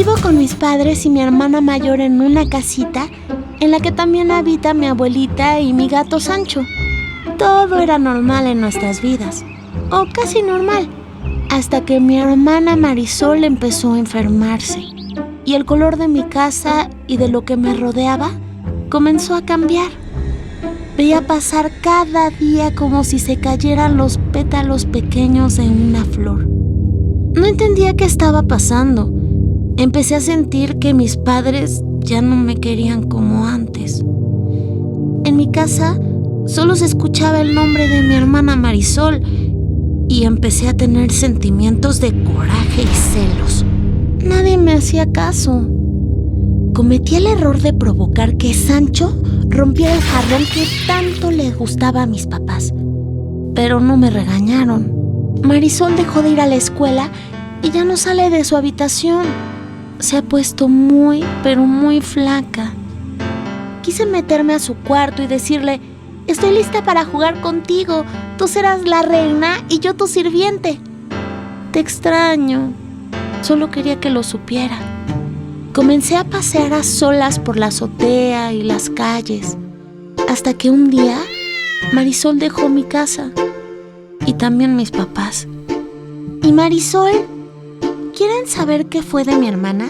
Vivo con mis padres y mi hermana mayor en una casita en la que también habita mi abuelita y mi gato Sancho. Todo era normal en nuestras vidas, o casi normal, hasta que mi hermana Marisol empezó a enfermarse y el color de mi casa y de lo que me rodeaba comenzó a cambiar. Veía pasar cada día como si se cayeran los pétalos pequeños de una flor. No entendía qué estaba pasando. Empecé a sentir que mis padres ya no me querían como antes. En mi casa solo se escuchaba el nombre de mi hermana Marisol y empecé a tener sentimientos de coraje y celos. Nadie me hacía caso. Cometí el error de provocar que Sancho rompiera el jarrón que tanto le gustaba a mis papás, pero no me regañaron. Marisol dejó de ir a la escuela y ya no sale de su habitación. Se ha puesto muy, pero muy flaca. Quise meterme a su cuarto y decirle: estoy lista para jugar contigo. Tú serás la reina y yo tu sirviente. Te extraño. Solo quería que lo supiera. Comencé a pasear a solas por la azotea y las calles, hasta que un día Marisol dejó mi casa y también mis papás. ¿Y Marisol? ¿Quieren saber qué fue de mi hermana?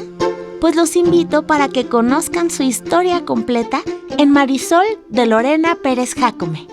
Pues los invito para que conozcan su historia completa en Marisol de Lorena Pérez Jácome.